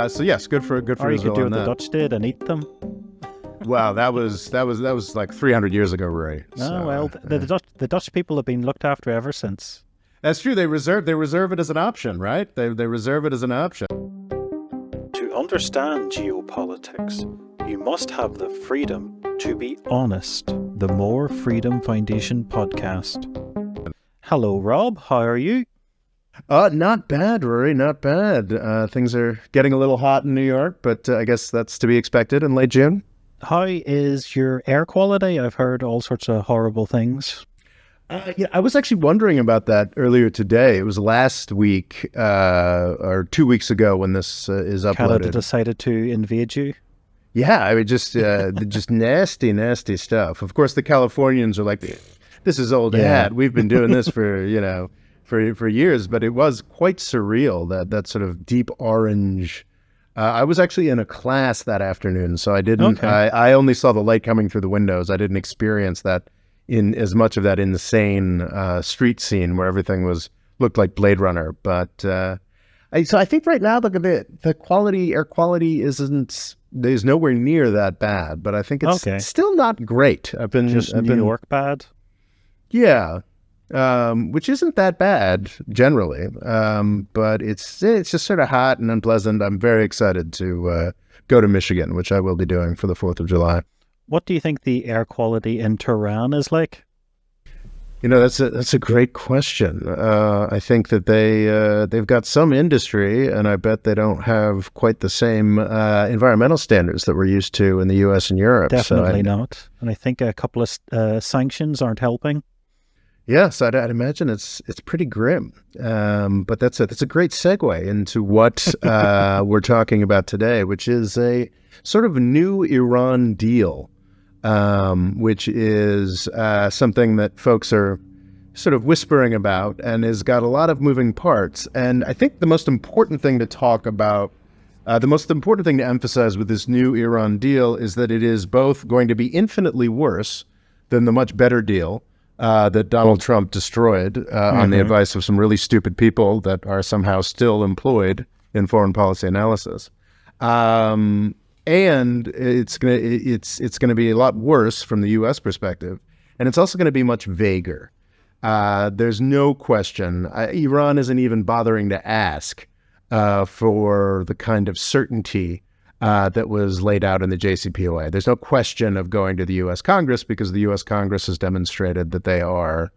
So yes, good for Or you could Israel do on what the that. Dutch did and eat them. Wow, that was like 300 years ago, Ray. Oh, well, the Dutch people have been looked after ever since. That's true. They reserve it as an option, right? They reserve it as an option. To understand geopolitics, you must have the freedom to be honest. The More Freedom Foundation podcast. Hello, Rob. How are you? Not bad, Rory. Not bad. Things are getting a little hot in New York, but I guess that's to be expected in late June. How is your air quality? I've heard all sorts of horrible things. Yeah, I was actually wondering about that earlier today. It was last week or 2 weeks ago when this is uploaded. Canada decided to invade you. Yeah, I mean, just nasty, nasty stuff. Of course, the Californians are like, this is old hat. We've been doing this for, for years. But it was quite surreal, that sort of deep orange. I was actually in a class that afternoon, so I didn't. Okay. I only saw the light coming through the windows. I didn't experience that in as much of that insane street scene where everything looked like Blade Runner. But so I think right now the air quality is nowhere near that bad. But I think it's still not great. I've been New York bad. Yeah. Which isn't that bad generally, but it's just sort of hot and unpleasant. I'm very excited to go to Michigan, which I will be doing for the 4th of July. What do you think the air quality in Tehran is like? That's a great question. I think that they've got some industry, and I bet they don't have quite the same environmental standards that we're used to in the U.S. and Europe. Definitely not. And I think a couple of sanctions aren't helping. Yes, I'd imagine it's pretty grim, but that's a great segue into what we're talking about today, which is a sort of new Iran deal, which is something that folks are sort of whispering about and has got a lot of moving parts. And I think the most important thing to talk about, the most important thing to emphasize with this new Iran deal is that it is both going to be infinitely worse than the much better deal that Donald Trump destroyed on the advice of some really stupid people that are somehow still employed in foreign policy analysis. And it's gonna be a lot worse from the U.S. perspective, and it's also going to be much vaguer. There's no question. Iran isn't even bothering to ask for the kind of certainty that was laid out in the JCPOA. There's no question of going to the U.S. Congress because the U.S. Congress has demonstrated that they are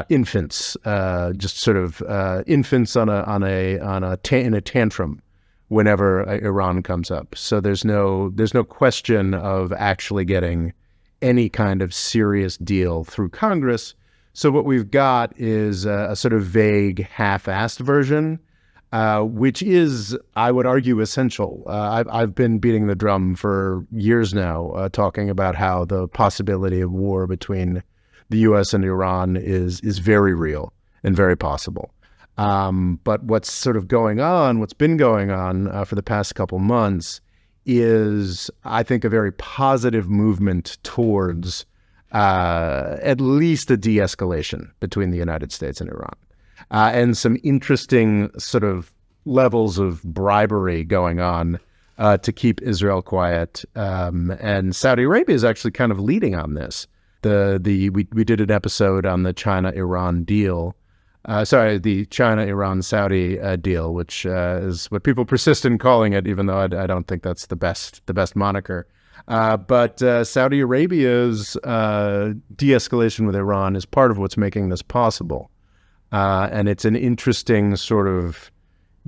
infants, just sort of infants in a tantrum whenever Iran comes up. So there's no question of actually getting any kind of serious deal through Congress. So what we've got is a sort of vague, half-assed version. Which is, I would argue, essential. I've been beating the drum for years now, talking about how the possibility of war between the U.S. and Iran is very real and very possible. But what's been going on for the past couple months is, I think, a very positive movement towards at least a de-escalation between the United States and Iran. And some interesting sort of levels of bribery going on to keep Israel quiet. And Saudi Arabia is actually kind of leading on this. We did an episode on the China-Iran deal. The China-Iran-Saudi deal, which is what people persist in calling it, even though I don't think that's the best moniker. But Saudi Arabia's de-escalation with Iran is part of what's making this possible. And it's an interesting sort of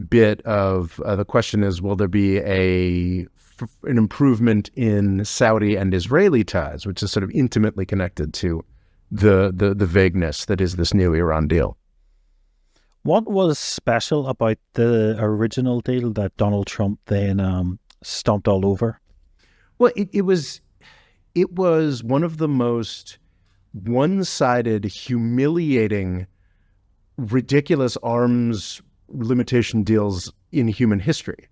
bit of the question is, will there be an improvement in Saudi and Israeli ties, which is sort of intimately connected to the vagueness that is this new Iran deal. What was special about the original deal that Donald Trump then stomped all over? Well, it was one of the most one-sided, humiliating, ridiculous arms limitation deals in human history,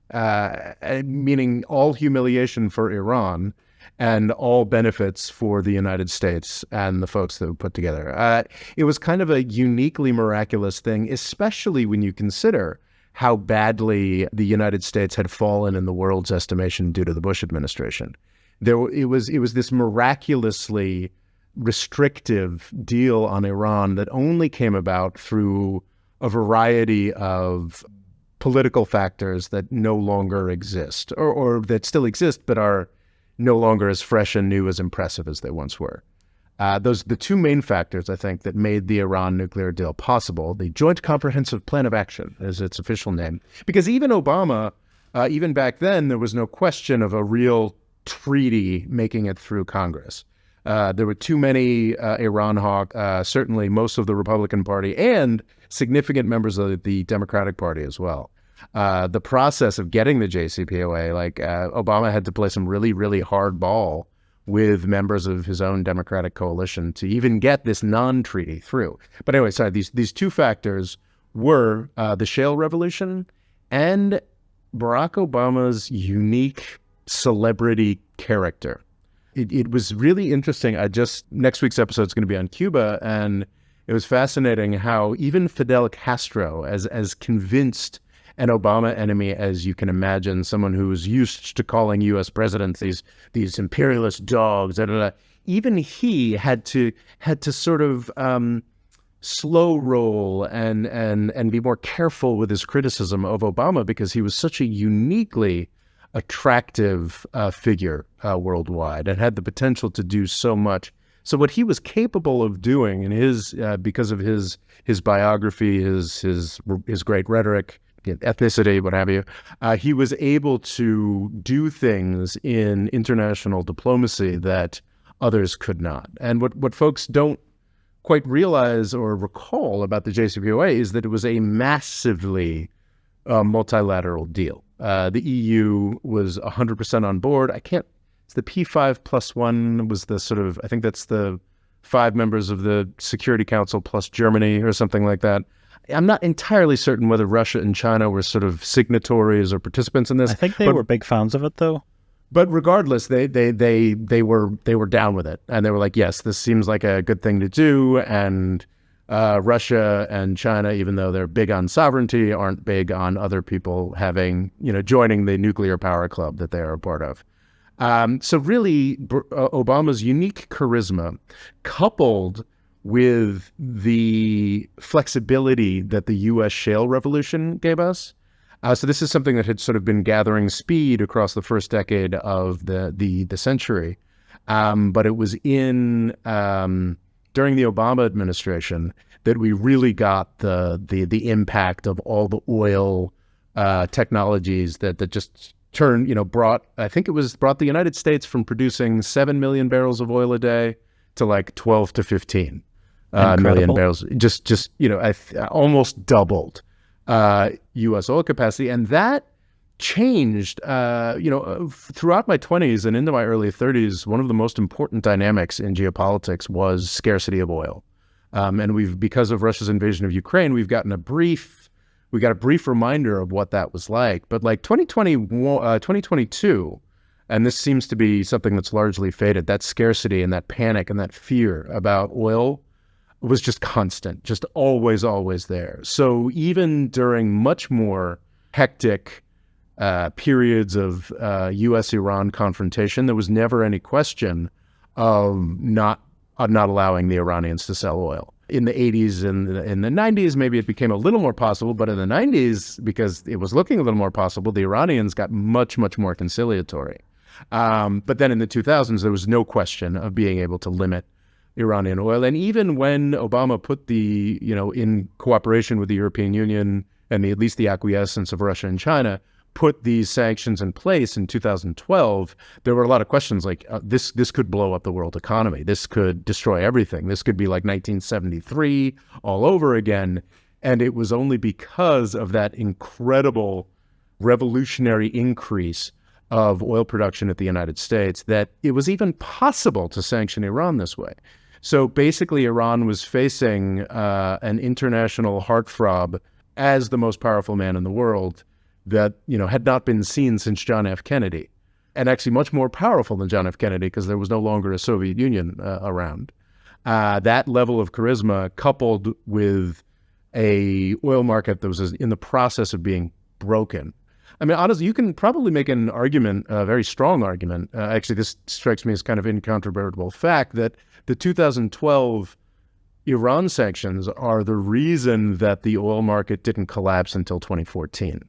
meaning all humiliation for Iran and all benefits for the United States and the folks that were put together. It was kind of a uniquely miraculous thing, especially when you consider how badly the United States had fallen in the world's estimation due to the Bush administration. It was this miraculously restrictive deal on Iran that only came about through a variety of political factors that no longer exist, or that still exist but are no longer as fresh and new, as impressive as they once were. Those are the two main factors, I think, that made the Iran nuclear deal possible. The Joint Comprehensive Plan of Action is its official name. Because even Obama, even back then, there was no question of a real treaty making it through Congress. There were too many Iran hawks, certainly most of the Republican Party and significant members of the Democratic Party as well. The process of getting the JCPOA, Obama had to play some really, really hard ball with members of his own Democratic coalition to even get this non-treaty through. But anyway, sorry, these two factors were the shale revolution and Barack Obama's unique celebrity character. It was really interesting. Next week's episode is going to be on Cuba, and it was fascinating how even Fidel Castro, as convinced an Obama enemy as you can imagine, someone who's used to calling U.S. presidents these imperialist dogs, even he had to sort of slow roll and be more careful with his criticism of Obama because he was such a uniquely attractive figure worldwide and had the potential to do so much. So what he was capable of doing, in his because of his biography, his great rhetoric, ethnicity, what have you, he was able to do things in international diplomacy that others could not. And what folks don't quite realize or recall about the JCPOA is that it was a massively multilateral deal. The EU was 100% on board. It's the P5+1 was the sort of, I think that's the 5 members of the Security Council plus Germany or something like that. I'm not entirely certain whether Russia and China were sort of signatories or participants in this. I think they were big fans of it, though. But regardless, they were down with it, and they were like, yes, this seems like a good thing to do. And Russia and China, even though they're big on sovereignty, aren't big on other people joining the nuclear power club that they are a part of. So really, Obama's unique charisma, coupled with the flexibility that the U.S. shale revolution gave us. So this is something that had sort of been gathering speed across the first decade of the century. But it was during the Obama administration that we really got the impact of all the oil technologies that just brought the United States from producing 7 million barrels of oil a day to like 12 to 15 million barrels, almost doubled U.S. oil capacity. And that changed, throughout my 20s and into my early 30s, one of the most important dynamics in geopolitics was scarcity of oil. And because of Russia's invasion of Ukraine, we got a brief reminder of what that was like. But like 2022, and this seems to be something that's largely faded, that scarcity and that panic and that fear about oil was just constant, just always, always there. So even during much more hectic periods of U.S.-Iran confrontation, there was never any question of not allowing the Iranians to sell oil. In the 80s and in the 90s, maybe it became a little more possible, but in the 90s, because it was looking a little more possible, the Iranians got much, much more conciliatory. But then in the 2000s, there was no question of being able to limit Iranian oil. And even when Obama put in cooperation with the European Union and at least the acquiescence of Russia and China, put these sanctions in place in 2012, there were a lot of questions like, this could blow up the world economy. This could destroy everything. This could be like 1973 all over again. And it was only because of that incredible revolutionary increase of oil production at the United States that it was even possible to sanction Iran this way. So basically, Iran was facing an international heartthrob as the most powerful man in the world that had not been seen since John F. Kennedy, and actually much more powerful than John F. Kennedy because there was no longer a Soviet Union around. That level of charisma, coupled with a oil market that was in the process of being broken. I mean, honestly, you can probably make an argument, a very strong argument. Actually, this strikes me as kind of incontrovertible fact that the 2012 Iran sanctions are the reason that the oil market didn't collapse until 2014.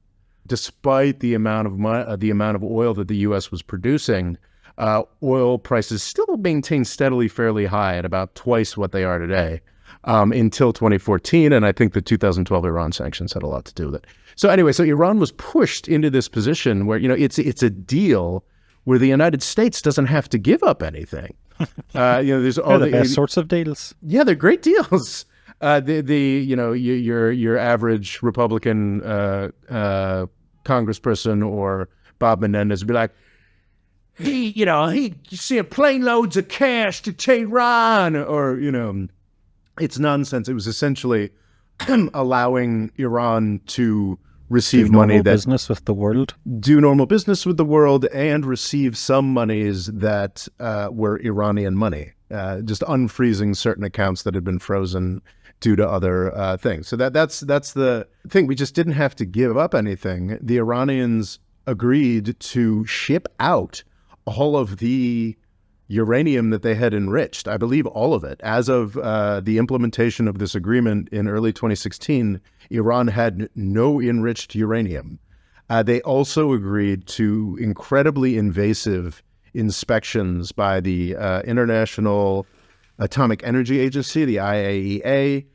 Despite the amount of oil that the U.S. was producing, oil prices still maintained steadily fairly high at about twice what they are today until 2014. And I think the 2012 Iran sanctions had a lot to do with it. So anyway, so Iran was pushed into this position where, it's a deal where the United States doesn't have to give up anything. There's all the best sorts of deals. Yeah, they're great deals. Your average Republican congressperson or Bob Menendez would be like, he sent plane loads of cash to Tehran, or it's nonsense. It was essentially allowing Iran to receive money that business with the world, do normal business with the world, and receive some monies that were Iranian money, just unfreezing certain accounts that had been frozen due to other things. So that's the thing. We just didn't have to give up anything. The Iranians agreed to ship out all of the uranium that they had enriched. I believe all of it. As of the implementation of this agreement in early 2016, Iran had no enriched uranium. They also agreed to incredibly invasive inspections by the International Atomic Energy Agency, the IAEA.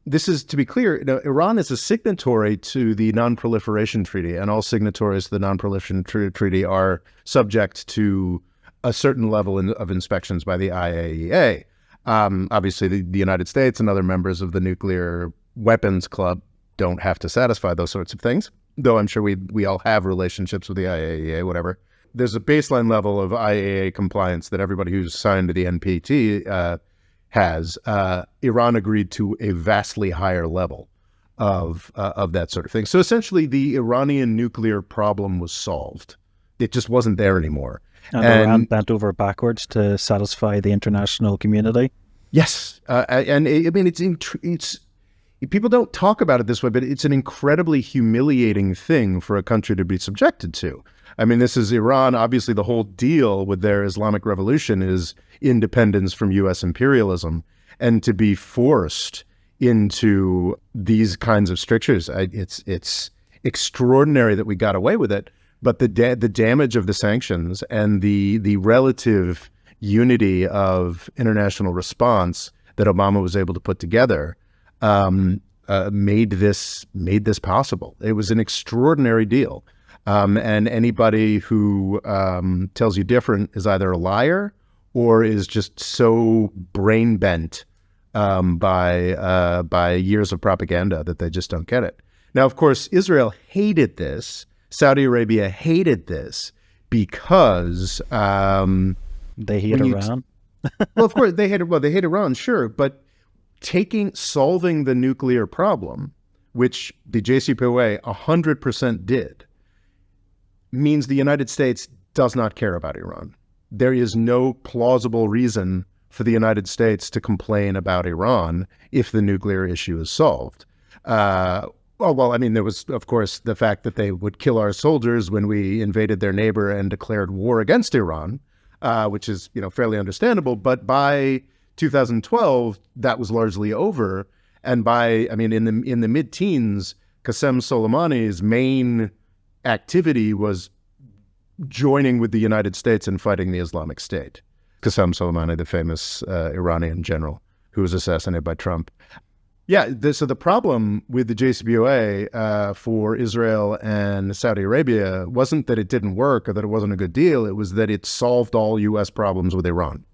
This is, to be clear, Iran is a signatory to the Non-Proliferation Treaty, and all signatories to the Non-Proliferation Treaty are subject to a certain level of inspections by the IAEA. Obviously, the United States and other members of the Nuclear Weapons Club don't have to satisfy those sorts of things, though I'm sure we all have relationships with the IAEA, whatever. There's a baseline level of IAEA compliance that everybody who's signed to the NPT has. Iran agreed to a vastly higher level of that sort of thing. So essentially, the Iranian nuclear problem was solved. It just wasn't there anymore. And Iran bent over backwards to satisfy the international community. Yes, and I mean it's people don't talk about it this way, but it's an incredibly humiliating thing for a country to be subjected to. I mean, this is Iran. Obviously, the whole deal with their Islamic revolution is independence from U.S. imperialism, and to be forced into these kinds of strictures, it's extraordinary that we got away with it. But the damage of the sanctions and the relative unity of international response that Obama was able to put together made this possible. It was an extraordinary deal, and anybody who tells you different is either a liar or is just so brain bent by years of propaganda that they just don't get it. Now, of course, Israel hated this. Saudi Arabia hated this because they hate Iran. Well, of course they hate Iran, sure, but solving the nuclear problem, which the JCPOA 100% did, means the United States does not care about Iran. There is no plausible reason for the United States to complain about Iran if the nuclear issue is solved. Well, I mean, there was, of course, the fact that they would kill our soldiers when we invaded their neighbor and declared war against Iran, which is, fairly understandable. But by 2012, that was largely over. And in the mid-teens, Qasem Soleimani's main activity was joining with the United States in fighting the Islamic State. Qasem Soleimani, the famous Iranian general who was assassinated by Trump. Yeah, so the problem with the JCPOA for Israel and Saudi Arabia wasn't that it didn't work or that it wasn't a good deal. It was that it solved all U.S. problems with Iran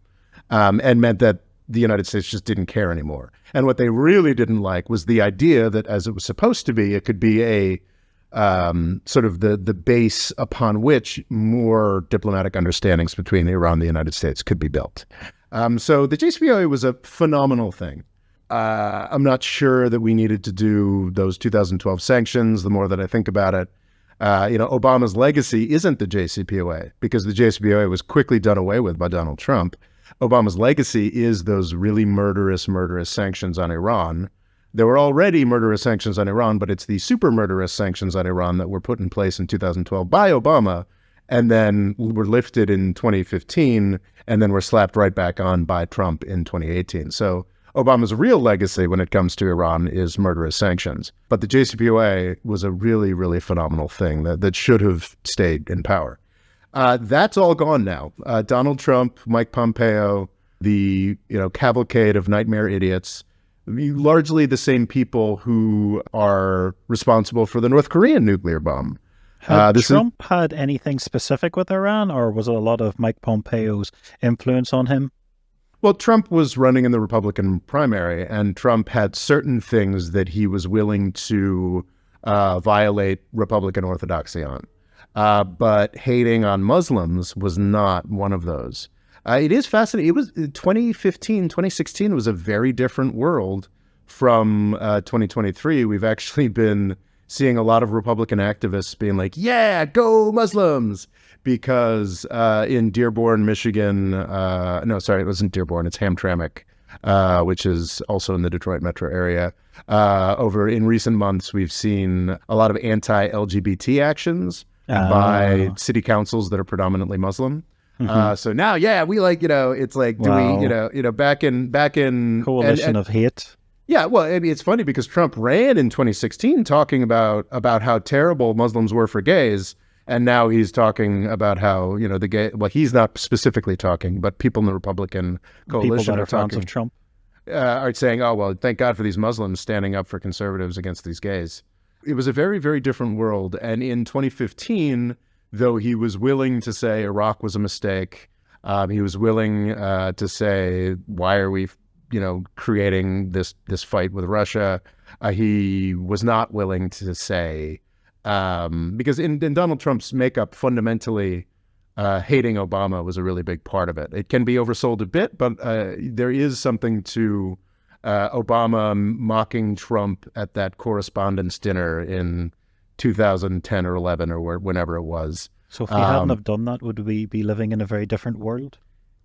and meant that the United States just didn't care anymore. And what they really didn't like was the idea that, as it was supposed to be, it could be a sort of the base upon which more diplomatic understandings between Iran and the United States could be built. So the JCPOA was a phenomenal thing. I'm not sure that we needed to do those 2012 sanctions. The more that I think about it, Obama's legacy isn't the JCPOA, because the JCPOA was quickly done away with by Donald Trump. Obama's legacy is those really murderous sanctions on Iran There were already murderous sanctions on Iran, but it's the super murderous sanctions on Iran that were put in place in 2012 by Obama and then were lifted in 2015 and then were slapped right back on by Trump in 2018. So Obama's real legacy when it comes to Iran is murderous sanctions. But the JCPOA was a really, really phenomenal thing that should have stayed in power. That's all gone now. Donald Trump, Mike Pompeo, the cavalcade of nightmare idiots, largely the same people who are responsible for the North Korean nuclear bomb. Had Trump had anything specific with Iran, or was it a lot of Mike Pompeo's influence on him? Well, Trump was running in the Republican primary, and Trump had certain things that he was willing to violate Republican orthodoxy on. But hating on Muslims was not one of those. It is fascinating. It was 2015, 2016 was a very different world from 2023. We've actually been seeing a lot of Republican activists being like, yeah, go Muslims, because in Dearborn, Michigan, no, sorry, it wasn't Dearborn, it's Hamtramck, which is also in the Detroit metro area. Over in recent months, we've seen a lot of anti-LGBT actions by city councils that are predominantly Muslim. So now, yeah, we it's like, do we, back in coalition of hate. Yeah, well, I mean, it's funny because Trump ran in 2016 talking about how terrible Muslims were for gays, and now he's talking about how the gay. Well, he's not specifically talking, but people in the Republican coalition people that are fans talking. of Trump are saying, "Oh well, thank God for these Muslims standing up for conservatives against these gays." It was a very, very different world, and in 2015, though he was willing to say Iraq was a mistake, he was willing to say, "Why are we?" creating this fight with Russia, he was not willing to say, because in Donald Trump's makeup, fundamentally, hating Obama was a really big part of it. It can be oversold a bit, but there is something to Obama mocking Trump at that correspondence dinner in 2010 or 11 or whenever it was. So if he hadn't have done that, would we be living in a very different world?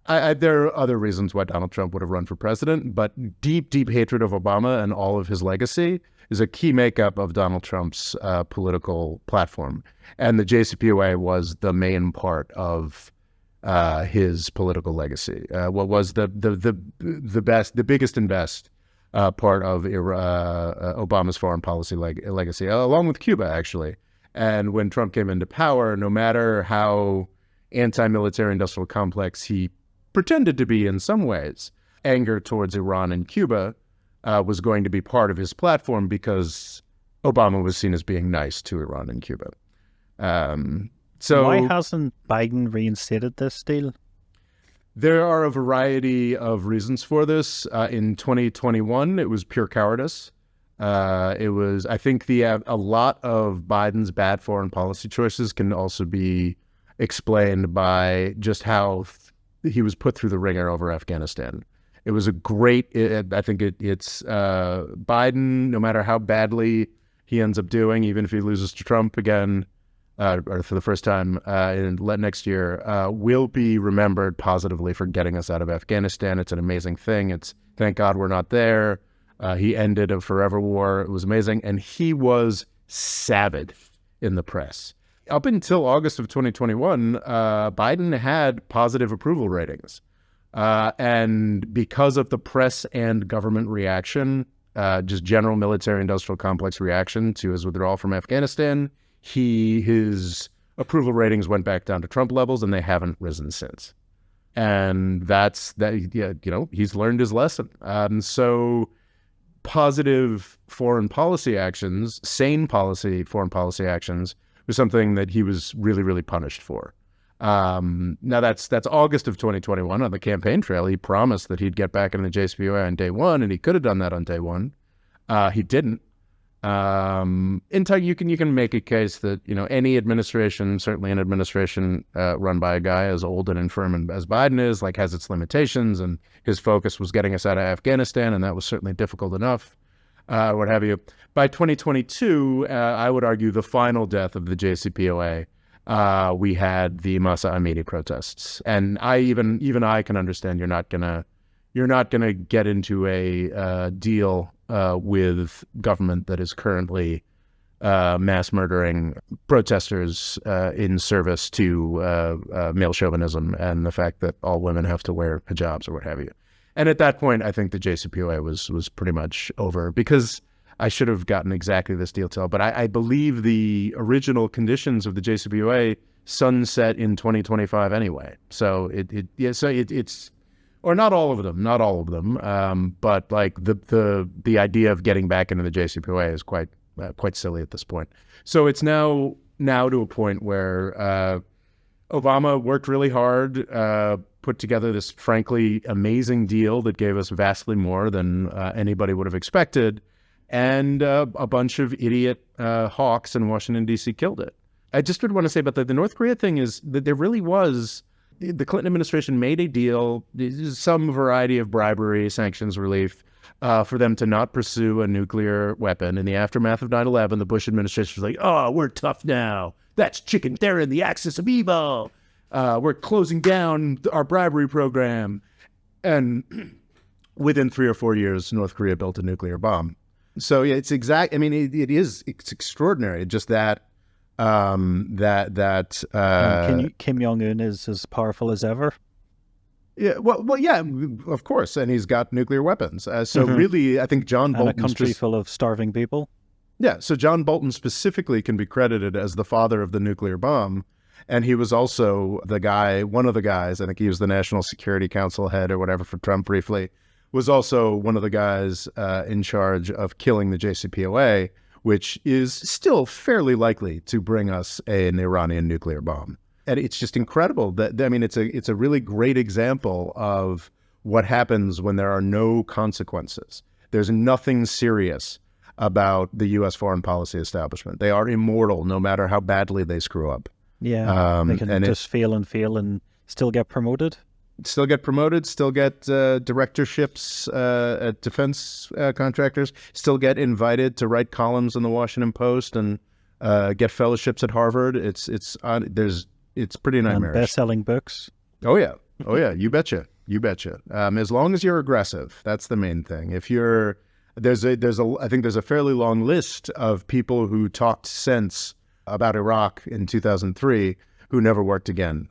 There are other reasons why Donald Trump would have run for president, but deep, deep hatred of Obama and all of his legacy is a key makeup of Donald Trump's political platform. And the JCPOA was the main part of his political legacy. What was the best, the biggest and best part of Obama's foreign policy legacy, along with Cuba, actually. And when Trump came into power, no matter how anti-military industrial complex he pretended to be in some ways, anger towards Iran and Cuba was going to be part of his platform because Obama was seen as being nice to Iran and Cuba. So why hasn't Biden reinstated this deal? There are a variety of reasons for this. In 2021, it was pure cowardice. I think a lot of Biden's bad foreign policy choices can also be explained by just how he was put through the ringer over Afghanistan. It was a great, I think it's Biden, no matter how badly he ends up doing, even if he loses to Trump again, or for the first time next year, will be remembered positively for getting us out of Afghanistan. It's an amazing thing. Thank God we're not there. He ended a forever war. It was amazing. And he was savage in the press. Up until August of 2021, Biden had positive approval ratings. And because of the press and government reaction, just general military industrial complex reaction to his withdrawal from Afghanistan, his approval ratings went back down to Trump levels, and they haven't risen since. And he's learned his lesson. So positive foreign policy actions, sane foreign policy actions, was something that he was really, really punished for. Now that's August of 2021 on the campaign trail. He promised that he'd get back in the JCPOA on day one, and he could have done that on day one. He didn't. You can make a case that any administration, certainly an administration run by a guy as old and infirm as Biden is, has its limitations, and his focus was getting us out of Afghanistan, and that was certainly difficult enough. What have you. By 2022, I would argue the final death of the JCPOA, we had the Masa Amini protests. And even I can understand you're not gonna get into a deal with government that is currently mass murdering protesters in service to male chauvinism and the fact that all women have to wear hijabs or what have you. And at that point, I think the JCPOA was pretty much over, because I should have gotten exactly this detail, but I believe the original conditions of the JCPOA sunset in 2025 anyway. So it's or not all of them, but like the idea of getting back into the JCPOA is quite silly at this point. So it's now to a point where Obama worked really hard, put together this frankly amazing deal that gave us vastly more than anybody would have expected, and a bunch of idiot hawks in Washington, D.C. killed it. I just would want to say about the North Korea thing is that there really was, the Clinton administration made a deal, some variety of bribery, sanctions relief, for them to not pursue a nuclear weapon. In the aftermath of 9/11, the Bush administration was like, oh, we're tough now. That's chicken. They're in the axis of evil. We're closing down our bribery program. And within 3 or 4 years, North Korea built a nuclear bomb. So yeah, it's it's extraordinary. Just that, Kim Jong-un is as powerful as ever. Yeah, well, yeah, of course, and he's got nuclear weapons. So really, I think John Bolton, and a country full of starving people. Yeah, so John Bolton specifically can be credited as the father of the nuclear bomb, and he was also one of the guys. I think he was the National Security Council head or whatever for Trump briefly. Was also one of the guys in charge of killing the JCPOA, which is still fairly likely to bring us an Iranian nuclear bomb. And it's just incredible that, I mean, it's a really great example of what happens when there are no consequences. There's nothing serious about the U.S. foreign policy establishment. They are immortal no matter how badly they screw up. Yeah, they can just fail and still get promoted. Still get directorships at defense contractors, still get invited to write columns in the Washington Post and get fellowships at Harvard. It's pretty nightmarish. And best-selling books. Oh yeah, you betcha. As long as you're aggressive, that's the main thing. If you're I think there's a fairly long list of people who talked sense about Iraq in 2003 who never worked again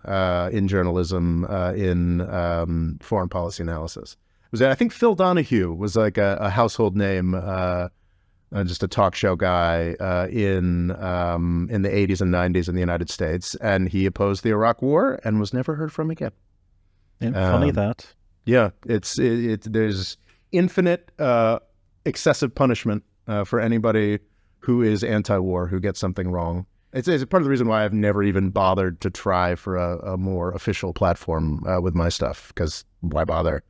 in journalism, in foreign policy analysis. I think Phil Donahue was like a household name, just a talk show guy in the 80s and 90s in the United States, and he opposed the Iraq War and was never heard from again. Funny that. Yeah, there's infinite excessive punishment for anybody who is anti-war, who gets something wrong. It's part of the reason why I've never even bothered to try for a more official platform with my stuff, because why bother?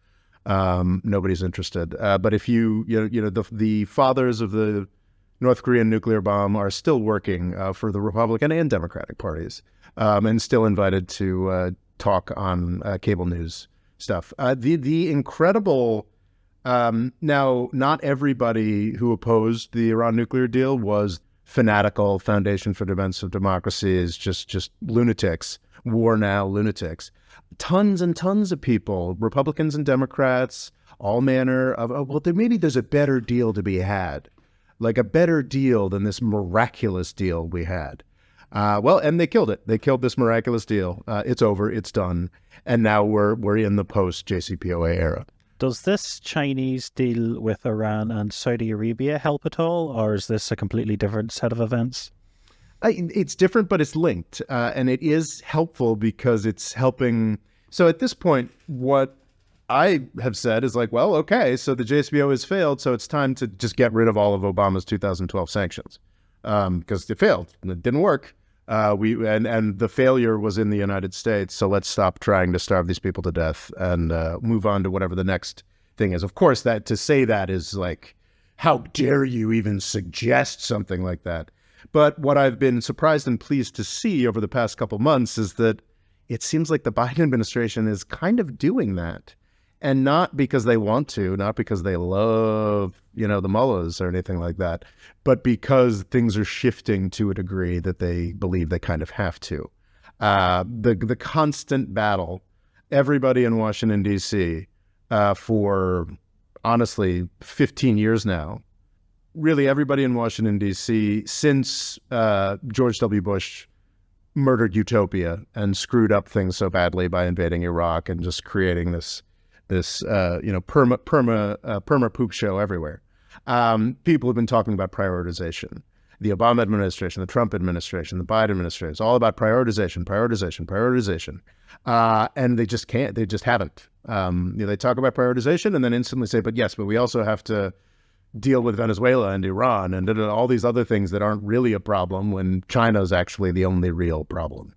Nobody's interested. But if the fathers of the North Korean nuclear bomb are still working for the Republican and Democratic parties, and still invited to talk on cable news stuff. The incredible. Now, not everybody who opposed the Iran nuclear deal was fanatical Foundation for Defense of Democracy, is just lunatics, war now lunatics. Tons and tons of people, Republicans and Democrats, all manner of, maybe there's a better deal to be had, like a better deal than this miraculous deal we had. And they killed it. They killed this miraculous deal. It's over. It's done. And now we're in the post-JCPOA era. Does this Chinese deal with Iran and Saudi Arabia help at all, or is this a completely different set of events? It's different, but it's linked, and it is helpful because it's helping. So at this point, what I have said is like, well, okay, so the JCPOA has failed, so it's time to just get rid of all of Obama's 2012 sanctions, because it failed and it didn't work. And the failure was in the United States, so let's stop trying to starve these people to death and move on to whatever the next thing is. Of course, that to say that is like, how dare you even suggest something like that? But what I've been surprised and pleased to see over the past couple months is that it seems like the Biden administration is kind of doing that. And not because they want to, not because they love, the mullahs or anything like that, but because things are shifting to a degree that they believe they kind of have to. The constant battle, everybody in Washington, D.C., for honestly 15 years now. Really, everybody in Washington, D.C., since George W. Bush murdered utopia and screwed up things so badly by invading Iraq and just creating this perma poop show everywhere. People have been talking about prioritization. The Obama administration, the Trump administration, the Biden administration, it's all about prioritization, and they just can't. They just haven't. They talk about prioritization and then instantly say, but we also have to deal with Venezuela and Iran and all these other things that aren't really a problem when China is actually the only real problem.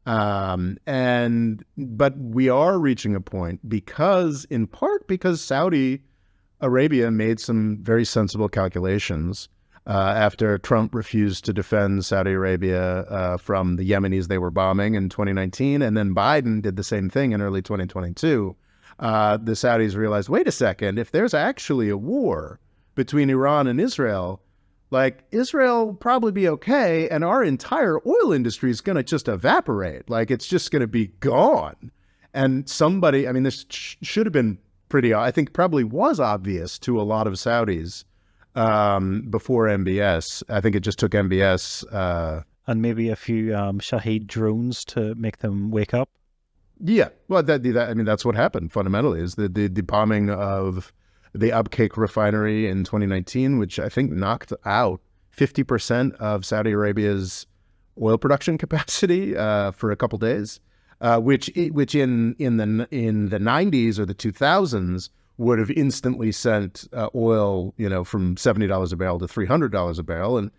But we are reaching a point in part because Saudi Arabia made some very sensible calculations after Trump refused to defend Saudi Arabia from the Yemenis they were bombing in 2019, and then Biden did the same thing in early 2022. The Saudis realized, wait a second, if there's actually a war between Iran and Israel, like Israel will probably be okay, and our entire oil industry is going to just evaporate. Like it's just going to be gone. And somebody, I mean, this should have been I think probably was obvious to a lot of Saudis before MBS. I think it just took MBS. And maybe a few Shahed drones to make them wake up. Yeah, well, that's what happened fundamentally is the bombing of the Abqaiq refinery in 2019, which I think knocked out 50% of Saudi Arabia's oil production capacity for a couple days, which in the 90s or the 2000s would have instantly sent oil, from $70 a barrel to $300 a barrel, and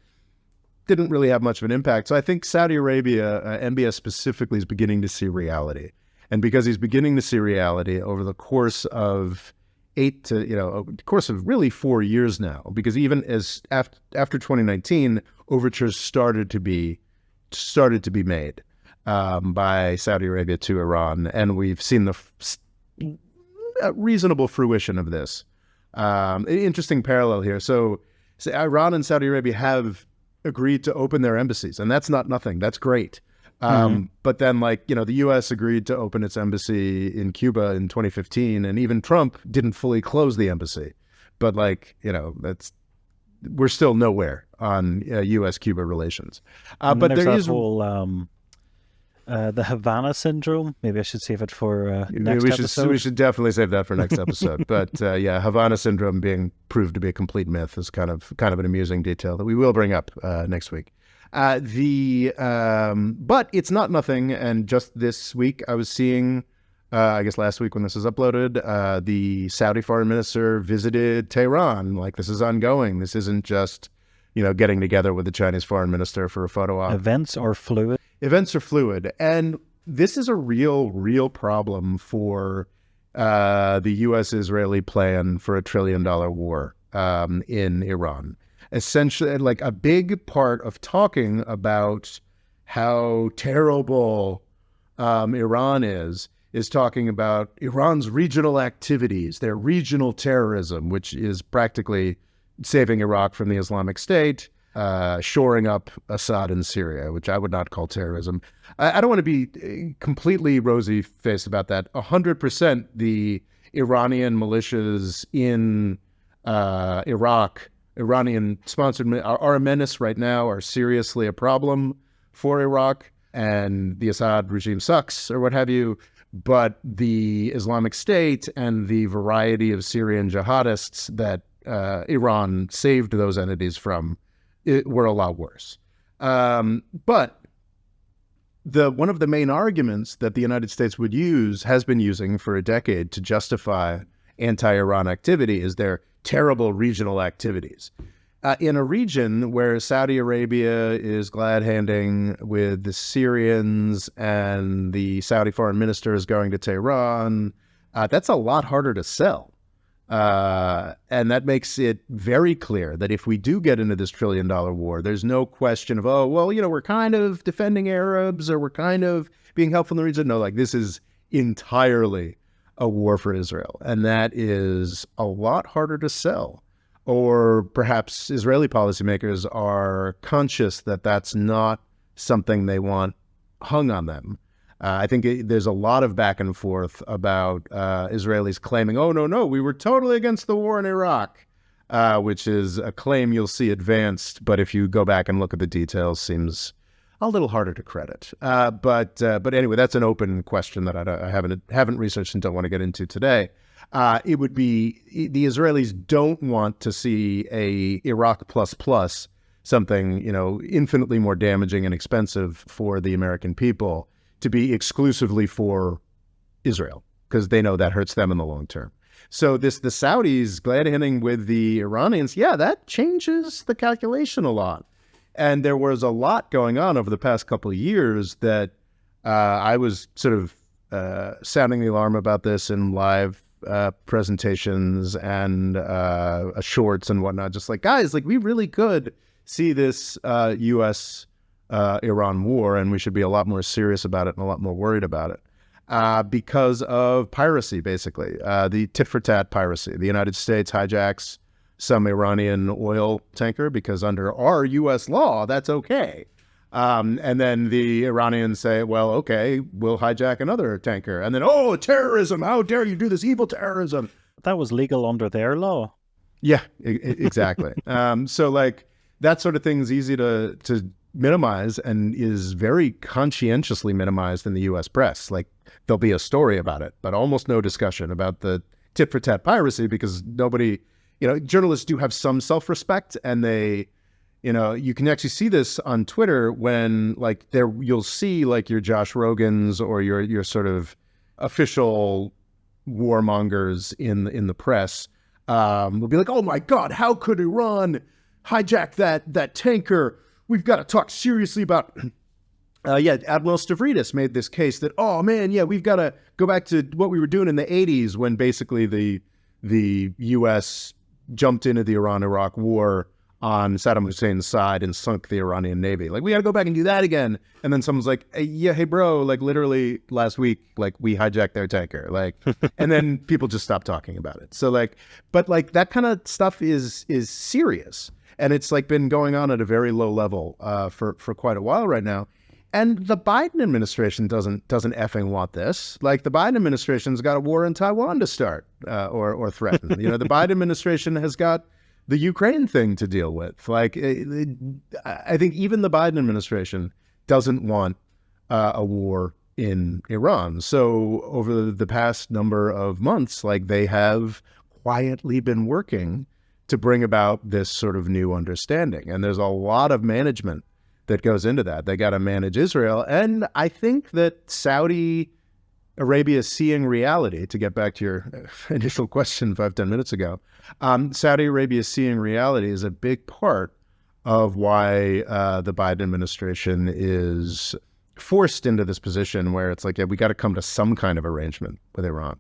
didn't really have much of an impact. So I think Saudi Arabia, MBS specifically, is beginning to see reality, and because he's beginning to see reality over the course of course of really 4 years now, because even as after 2019, overtures started to be made by Saudi Arabia to Iran, and we've seen the reasonable fruition of this. An interesting parallel here. So Iran and Saudi Arabia have agreed to open their embassies, and that's not nothing. That's great. But then, the U.S. agreed to open its embassy in Cuba in 2015, and even Trump didn't fully close the embassy. But we're still nowhere on U.S.-Cuba relations. But there is the Havana syndrome. Maybe I should save it for next episode. We should definitely save that for next episode. But Havana syndrome being proved to be a complete myth is kind of an amusing detail that we will bring up next week. But it's not nothing. And just this week, I was seeing, I guess last week when this was uploaded, the Saudi foreign minister visited Tehran. This is ongoing. This isn't just, getting together with the Chinese foreign minister for a photo op. Events are fluid. And this is a real problem for the U.S.-Israeli plan for $1 trillion war in Iran. Essentially, a big part of talking about how terrible Iran is talking about Iran's regional activities, their regional terrorism, which is practically saving Iraq from the Islamic State, shoring up Assad in Syria, which I would not call terrorism. I don't want to be completely rosy-faced about that. 100% the Iranian militias in Iraq, Iranian-sponsored, are a menace right now, are seriously a problem for Iraq, and the Assad regime sucks, or what have you. But the Islamic State and the variety of Syrian jihadists that Iran saved those entities from were a lot worse. But one of the main arguments that the United States has been using for a decade to justify anti-Iran activity is their terrible regional activities. In a region where Saudi Arabia is glad-handing with the Syrians and the Saudi foreign minister is going to Tehran, that's a lot harder to sell. And that makes it very clear that if we do get into this $1 trillion war, there's no question of, we're kind of defending Arabs or we're kind of being helpful in the region. No, this is entirely a war for Israel. And that is a lot harder to sell. Or perhaps Israeli policymakers are conscious that that's not something they want hung on them. I think there's a lot of back and forth about Israelis claiming, oh, no, we were totally against the war in Iraq, which is a claim you'll see advanced, but if you go back and look at the details, seems a little harder to credit. But anyway, that's an open question that I haven't researched and don't want to get into today. It would be the Israelis don't want to see a Iraq plus something, infinitely more damaging and expensive for the American people to be exclusively for Israel, because they know that hurts them in the long term. So the Saudis glad-handing with the Iranians, that changes the calculation a lot. And there was a lot going on over the past couple of years that I was sort of sounding the alarm about this in live presentations and shorts and whatnot. Just like, guys, like we really could see this U.S. Iran war, and we should be a lot more serious about it and a lot more worried about it because of piracy, basically. The tit-for-tat piracy. The United States hijacks some Iranian oil tanker because under our U.S. law, that's okay. And then the Iranians say, well, okay, we'll hijack another tanker. And then, oh, terrorism, how dare you do this evil terrorism? That was legal under their law. Yeah, exactly. So like that sort of thing is easy to minimize and is very conscientiously minimized in the U.S. press. Like there'll be a story about it, but almost no discussion about the tit-for-tat piracy because nobody, journalists do have some self-respect, and they, you can actually see this on Twitter when like you'll see like your Josh Rogans or your sort of official warmongers in the press will be like, oh my God, how could Iran hijack that tanker? We've got to talk seriously about. Admiral Stavridis made this case that, oh man, we've got to go back to what we were doing in the 80s when basically the U.S. jumped into the Iran-Iraq war on Saddam Hussein's side and sunk the Iranian Navy. Like, we got to go back and do that again. And then someone's like, hey bro, like literally last week, like we hijacked their tanker. Like, and then people just stopped talking about it. So like, but like that kind of stuff is serious. And it's like been going on at a very low level for quite a while right now. And the Biden administration doesn't effing want this. Like the Biden administration's got a war in Taiwan to start or threaten. The Biden administration has got the Ukraine thing to deal with. Like I think even the Biden administration doesn't want a war in Iran. So over the past number of months, like they have quietly been working to bring about this sort of new understanding. And there's a lot of management that goes into that. They got to manage Israel. And I think that Saudi Arabia is seeing reality, to get back to your initial question 5-10 minutes ago. Saudi Arabia is seeing reality is a big part of why the Biden administration is forced into this position where it's like, we got to come to some kind of arrangement with Iran.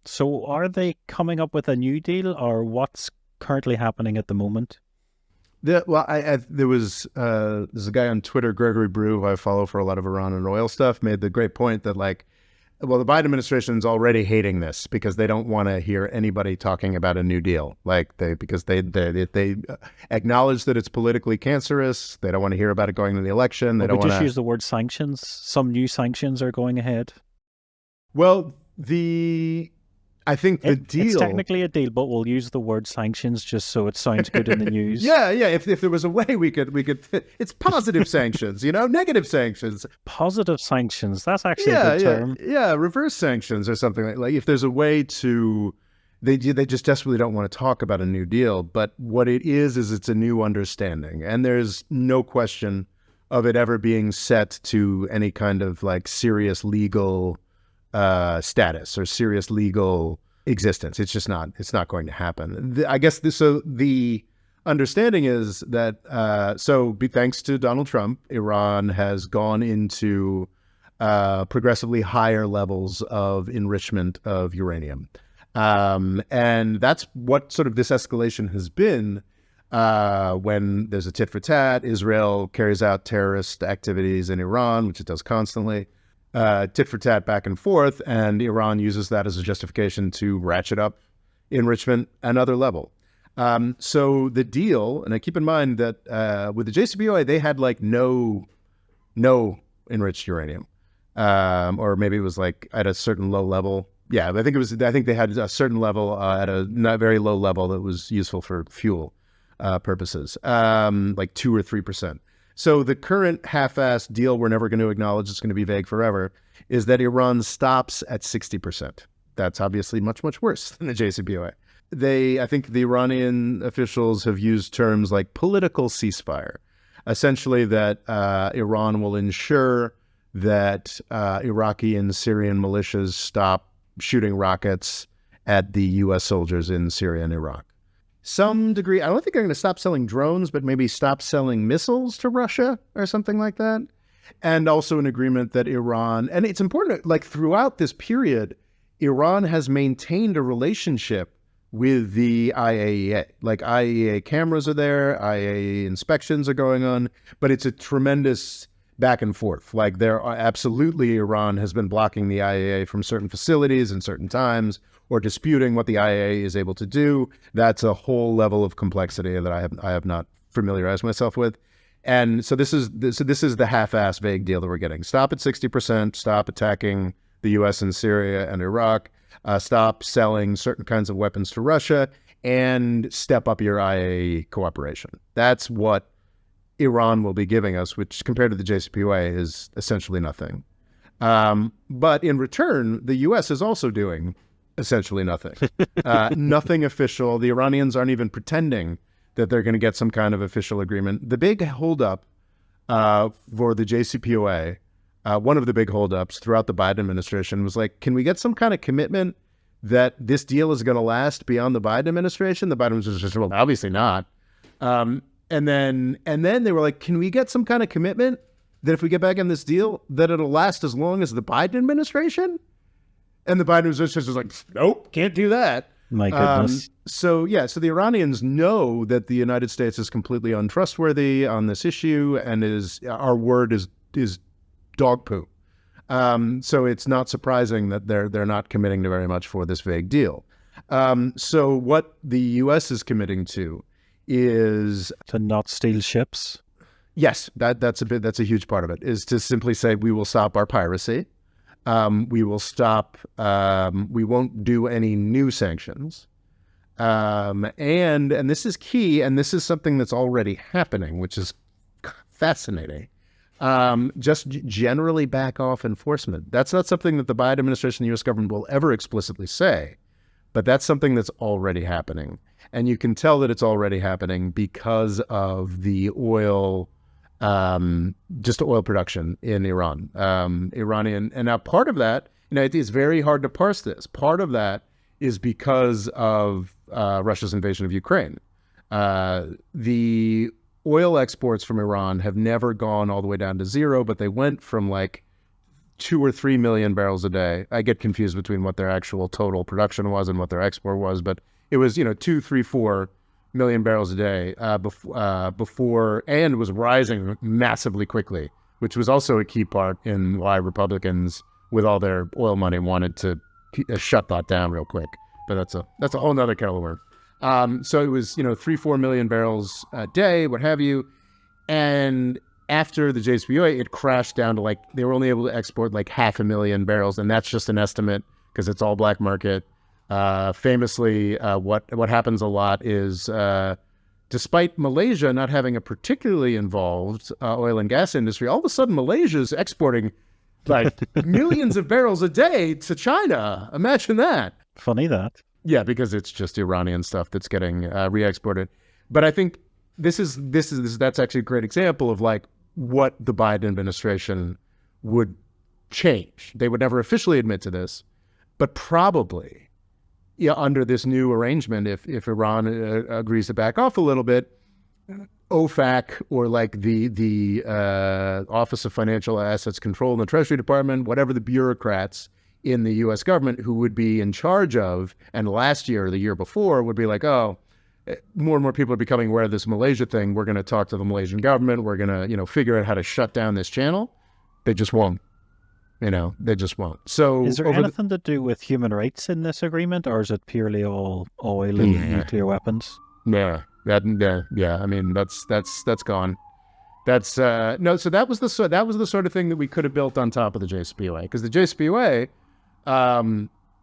So are they coming up with a new deal, or what's currently happening at the moment? There was there's a guy on Twitter, Gregory Brew, who I follow for a lot of Iran and oil stuff, made the great point that like, well, the Biden administration is already hating this because they don't want to hear anybody talking about a new deal. Like because they acknowledge that it's politically cancerous. They don't want to hear about it going to the election. They don't want to just use the word sanctions. Some new sanctions are going ahead. Well, I think the deal... It's technically a deal, but we'll use the word sanctions just so it sounds good in the news. Yeah. If there was a way we could... It's positive sanctions, negative sanctions. Positive sanctions. That's actually a good term. Yeah, reverse sanctions or something like if there's a way to... They just desperately don't want to talk about a new deal, but what it is it's a new understanding. And there's no question of it ever being set to any kind of like serious legal... status or serious legal existence. It's just not. It's not going to happen. I guess the understanding is that thanks to Donald Trump, Iran has gone into progressively higher levels of enrichment of uranium, and that's what sort of this escalation has been. When there's a tit for tat, Israel carries out terrorist activities in Iran, which it does constantly. Tit for tat back and forth, and Iran uses that as a justification to ratchet up enrichment another level. So the deal, and I keep in mind that with the JCPOA, they had like no enriched uranium. or maybe it was like at a certain low level. Yeah, I think it was. I think they had a certain level at a not very low level that was useful for fuel purposes, like 2 or 3%. So the current half-assed deal we're never going to acknowledge, it's going to be vague forever, is that Iran stops at 60%. That's obviously much, much worse than the JCPOA. I think the Iranian officials have used terms like political ceasefire, essentially that Iran will ensure that Iraqi and Syrian militias stop shooting rockets at the U.S. soldiers in Syria and Iraq. Some degree, I don't think they're going to stop selling drones, but maybe stop selling missiles to Russia or something like that. And also an agreement that Iran, and it's important, like throughout this period, Iran has maintained a relationship with the IAEA. Like IAEA cameras are there, IAEA inspections are going on, but it's a tremendous back and forth. Like there are absolutely, Iran has been blocking the IAEA from certain facilities and certain times, or disputing what the IAEA is able to do. That's a whole level of complexity that I have not familiarized myself with. And so this is the half-assed vague deal that we're getting. Stop at 60%, stop attacking the U.S. in Syria and Iraq, stop selling certain kinds of weapons to Russia, and step up your IAEA cooperation. That's what Iran will be giving us, which compared to the JCPOA is essentially nothing. But in return, the U.S. is also doing essentially nothing. Nothing official. The Iranians aren't even pretending that they're going to get some kind of official agreement. The big holdup for the JCPOA, one of the big holdups throughout the Biden administration was like, can we get some kind of commitment that this deal is going to last beyond the Biden administration? The Biden was just, well, obviously not. And then they were like, can we get some kind of commitment that if we get back in this deal, that it'll last as long as the Biden administration? And the Biden administration was like, nope, can't do that. My goodness. So the Iranians know that the United States is completely untrustworthy on this issue, and our word is dog poo. So it's not surprising that they're not committing to very much for this vague deal. So what the U.S. is committing to is to not steal ships. Yes, that's a huge part of it, is to simply say we will stop our piracy. We will stop. We won't do any new sanctions. And this is key, and this is something that's already happening, which is fascinating. Just generally back off enforcement. That's not something that the Biden administration and the U.S. government will ever explicitly say, but that's something that's already happening. And you can tell that it's already happening because of the oil, just oil production in Iran. Iranian, and now part of that, it is very hard to parse this. Part of that is because of Russia's invasion of Ukraine. The oil exports from Iran have never gone all the way down to zero, but they went from like 2 or 3 million barrels a day. I get confused between what their actual total production was and what their export was, but it was 2, 3, 4 million barrels a day before, and was rising massively quickly, which was also a key part in why Republicans, with all their oil money, wanted to shut that down real quick. But that's a whole nother kettle of worms. So it was 3, 4 million barrels a day, what have you, and after the JCPOA, it crashed down to they were only able to export 500,000 barrels, and that's just an estimate because it's all black market. Famously, what happens a lot is, despite Malaysia not having a particularly involved oil and gas industry, all of a sudden Malaysia is exporting millions of barrels a day to China. Imagine that. Funny that. Yeah, because it's just Iranian stuff that's getting re-exported. But I think that's actually a great example of what the Biden administration would change. They would never officially admit to this, but probably under this new arrangement, if Iran agrees to back off a little bit, OFAC or the Office of Financial Assets Control in the Treasury Department, whatever the bureaucrats in the U.S. government who would be in charge of, and last year or the year before would be more and more people are becoming aware of this Malaysia thing. We're going to talk to the Malaysian government. We're going to, figure out how to shut down this channel. They just won't. They just won't. So is there anything to do with human rights in this agreement, or is it purely all oil and nuclear weapons? Yeah. I mean, that's gone. That's no. So that was the sort of thing that we could have built on top of the JCPOA, because the JCPOA,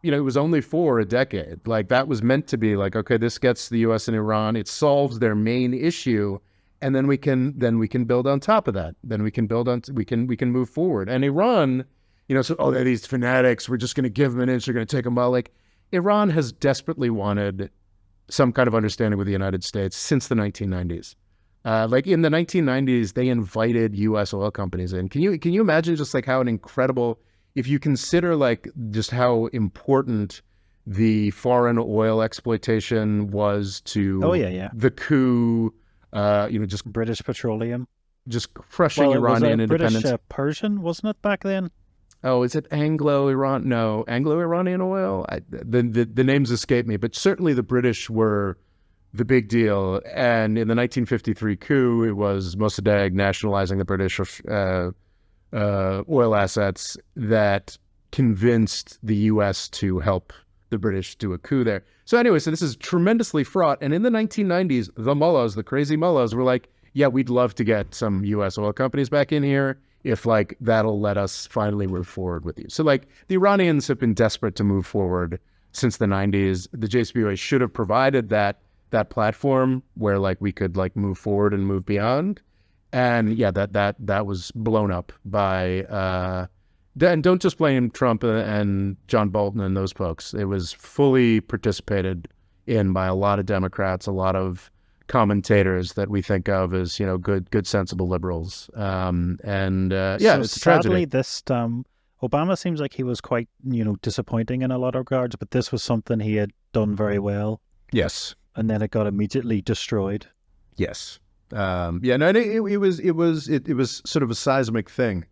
it was only for a decade. Like, that was meant to be like, okay, this gets the U.S. and Iran. It solves their main issue, and then we can build on top of that. Then we can move forward. And Iran, so they're these fanatics. We're just going to give them an inch. We're going to take them out. Like, Iran has desperately wanted some kind of understanding with the United States since the 1990s. Like, in the 1990s, they invited U.S. oil companies in. Can you imagine just like how an incredible, if you consider like just how important the foreign oil exploitation was to the coup, just British Petroleum. just crushing Well, it was Iranian a British independence. Persian, wasn't it, back then? Oh, is it Anglo-Iran? No, Anglo-Iranian oil. The names escape me, but certainly the British were the big deal. And in the 1953 coup, it was Mossadegh nationalizing the British oil assets that convinced the U.S. to help the British do a coup there. So anyway, so this is tremendously fraught. And in the 1990s, the mullahs, the crazy mullahs, were like, yeah, we'd love to get some U.S. oil companies back in here if like that'll let us finally move forward with you. So like the Iranians have been desperate to move forward since the 90s. The JCPOA should have provided that platform where like we could like move forward and move beyond. And yeah, that was blown up by and don't just blame Trump and John Bolton and those folks. It was fully participated in by a lot of Democrats, a lot of commentators that we think of as good sensible liberals. So It's a sadly, tragedy. this Obama seems like he was quite disappointing in a lot of regards, but this was something he had done very well, Yes. and then it got immediately destroyed. Yes. No, it was sort of a seismic thing.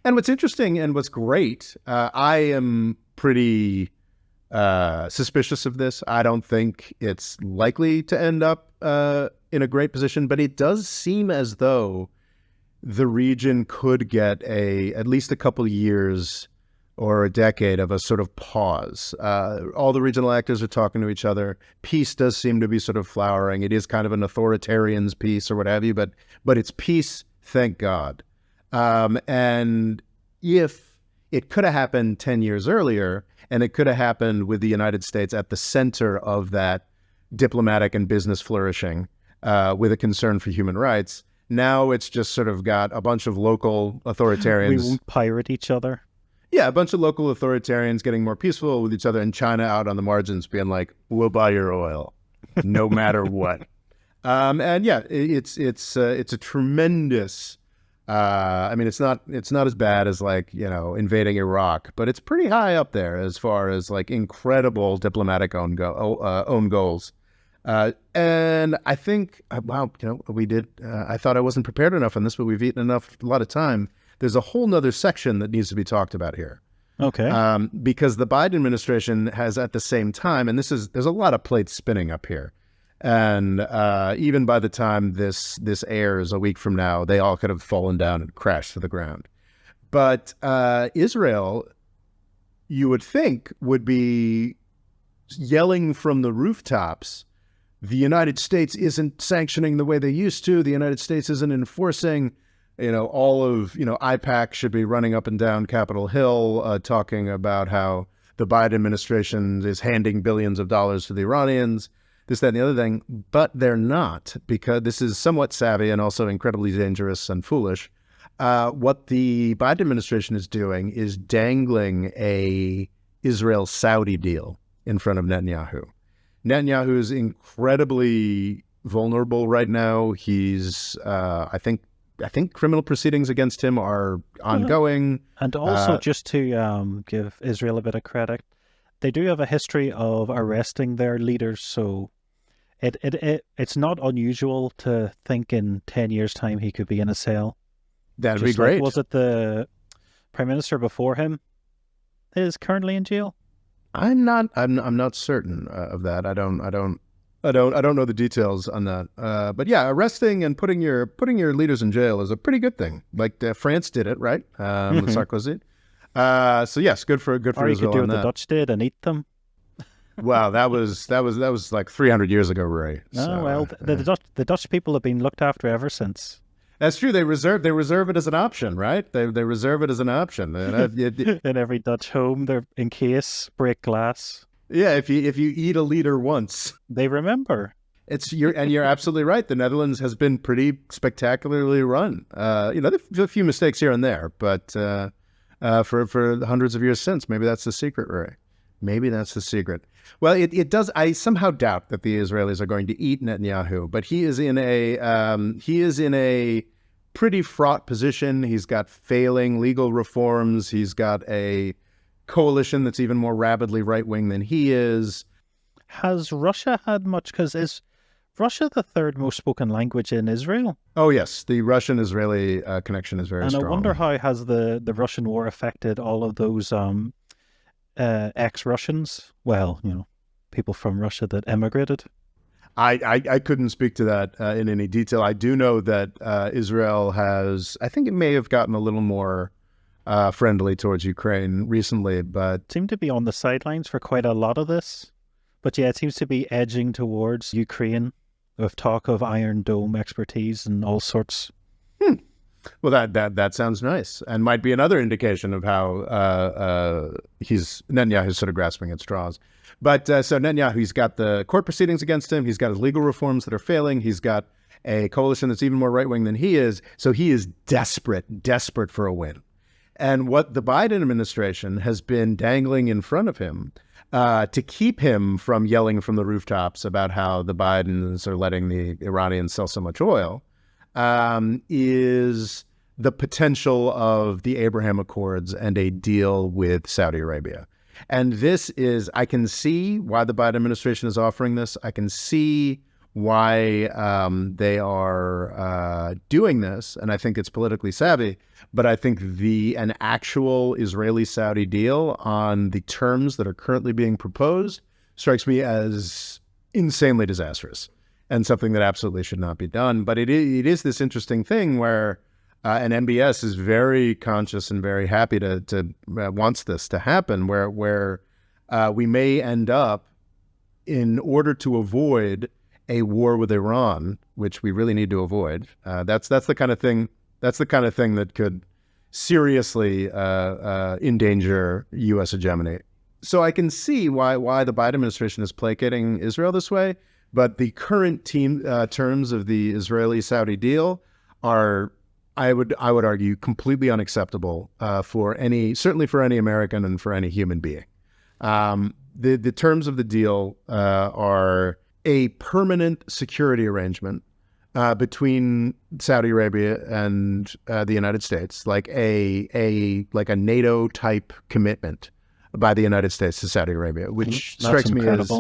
And what's interesting and what's great, I am pretty suspicious of this. I don't think it's likely to end up in a great position, but it does seem as though the region could get at least a couple of years or a decade of a sort of pause. All the regional actors are talking to each other. Peace does seem to be sort of flowering. It is kind of an authoritarian's peace or what have you, but it's peace, thank God. And if it could have happened 10 years earlier, and it could have happened with the United States at the center of that diplomatic and business flourishing, with a concern for human rights, now it's just sort of got a bunch of local authoritarians. We won't pirate each other. Yeah, a bunch of local authoritarians getting more peaceful with each other, and China out on the margins being like, we'll buy your oil no matter what. And yeah, it's a tremendous, it's not as bad as like, invading Iraq, but it's pretty high up there as far as like incredible diplomatic own goals. And I think, wow, we did, I thought I wasn't prepared enough on this, but we've eaten a lot of time. There's a whole nother section that needs to be talked about here. Okay. Because the Biden administration has at the same time, and there's a lot of plates spinning up here. And even by the time this airs a week from now, they all could have fallen down and crashed to the ground. But Israel, you would think, would be yelling from the rooftops, the United States isn't sanctioning the way they used to. The United States isn't enforcing. All of, IPAC should be running up and down Capitol Hill, talking about how the Biden administration is handing billions of dollars to the Iranians, this, that, and the other thing. But they're not, because this is somewhat savvy and also incredibly dangerous and foolish. What the Biden administration is doing is dangling a Israel-Saudi deal in front of Netanyahu. Netanyahu is incredibly vulnerable right now. He's, I think criminal proceedings against him are ongoing. And also, just to give Israel a bit of credit, they do have a history of arresting their leaders. So it's not unusual to think in 10 years' time he could be in a cell. That'd be great. Was it the prime minister before him is currently in jail? I'm not certain of that. I don't know the details on that. But yeah, arresting and putting your leaders in jail is a pretty good thing. Like France did it, right? With Sarkozy. So yes, good for or you Israel could do on what that. the Dutch did and eat them. Wow, that was like 300 years ago, Ray. Oh, well, the Dutch people have been looked after ever since. That's true. They reserve it as an option, right? They reserve it as an option. In every Dutch home, they're in case, break glass. Yeah, if you eat a liter once, They remember. you're absolutely right. The Netherlands has been pretty spectacularly run. There's a few mistakes here and there, but for hundreds of years since, maybe that's the secret, Ray. Maybe that's the secret. Well, it does. I somehow doubt that the Israelis are going to eat Netanyahu, but he is in a pretty fraught position. He's got failing legal reforms. He's got a coalition that's even more rabidly right wing than he is. Has Russia had much? Because is Russia the third most spoken language in Israel? Oh yes, the Russian-Israeli connection is very strong. And I wonder how has the Russian war affected all of those ex-Russians? Well, people from Russia that emigrated. I couldn't speak to that in any detail. I do know that Israel has, I think it may have gotten a little more friendly towards Ukraine recently, but seemed to be on the sidelines for quite a lot of this. But yeah, it seems to be edging towards Ukraine with talk of Iron Dome expertise and all sorts. Well, that sounds nice, and might be another indication of how Netanyahu's sort of grasping at straws. But so Netanyahu, he's got the court proceedings against him. He's got his legal reforms that are failing. He's got a coalition that's even more right wing than he is. So he is desperate for a win. And what the Biden administration has been dangling in front of him to keep him from yelling from the rooftops about how the Bidens are letting the Iranians sell so much oil is the potential of the Abraham Accords and a deal with Saudi Arabia. And this is, I can see why the Biden administration is offering this. I can see why they are doing this, and I think it's politically savvy. But I think an actual Israeli-Saudi deal on the terms that are currently being proposed strikes me as insanely disastrous and something that absolutely should not be done. But it is this interesting thing where, and MBS is very conscious and very happy to wants this to happen, where we may end up, in order to avoid a war with Iran, which we really need to avoid. That's the kind of thing. That's the kind of thing that could seriously endanger U.S. hegemony. So I can see why the Biden administration is placating Israel this way. But the current terms of the Israeli-Saudi deal are, I would argue, completely unacceptable certainly for any American and for any human being. The terms of the deal are a permanent security arrangement between Saudi Arabia and the United States, like a NATO type commitment by the United States to Saudi Arabia, which strikes me as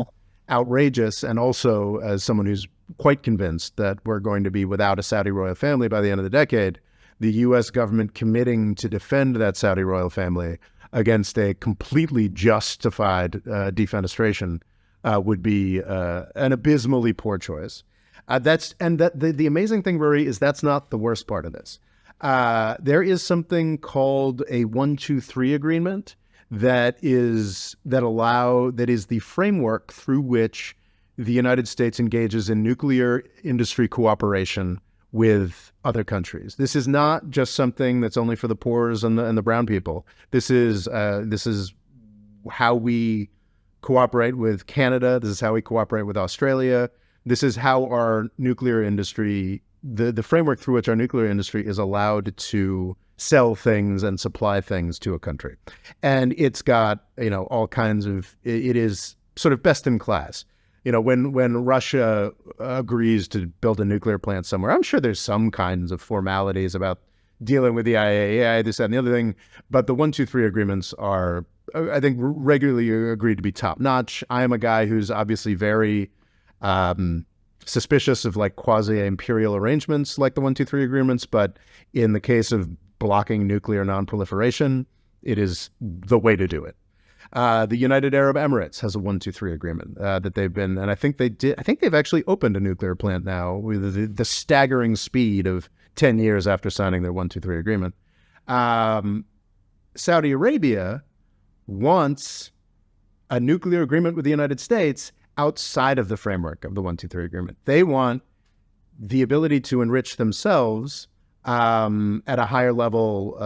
outrageous, and also as someone who's quite convinced that we're going to be without a Saudi royal family by the end of the decade. The U.S. government committing to defend that Saudi royal family against a completely justified defenestration would be an abysmally poor choice. The amazing thing, Rory, is that's not the worst part of this. There is something called a 1-2-3 agreement that is the framework through which the United States engages in nuclear industry cooperation with other countries. This is not just something that's only for the poors and the brown people. This is how we cooperate with Canada. This is how we cooperate with Australia. This is how our nuclear industry, the framework through which our nuclear industry is allowed to sell things and supply things to a country. And it's got, all kinds of, it is sort of best in class. When Russia agrees to build a nuclear plant somewhere, I'm sure there's some kinds of formalities about dealing with the IAEA, this, that, and the other thing. But the 1-2-3 agreements are, I think, regularly agreed to be top notch. I am a guy who's obviously very suspicious of like quasi-imperial arrangements like the 1-2-3 agreements. But in the case of blocking nuclear non-proliferation, it is the way to do it. The United Arab Emirates has a 1-2-3 agreement that they've been, and I think they've actually opened a nuclear plant now with the staggering speed of 10 years after signing their 1-2-3 agreement. Saudi Arabia wants a nuclear agreement with the United States outside of the framework of the 1-2-3 agreement. They want the ability to enrich themselves at a higher level,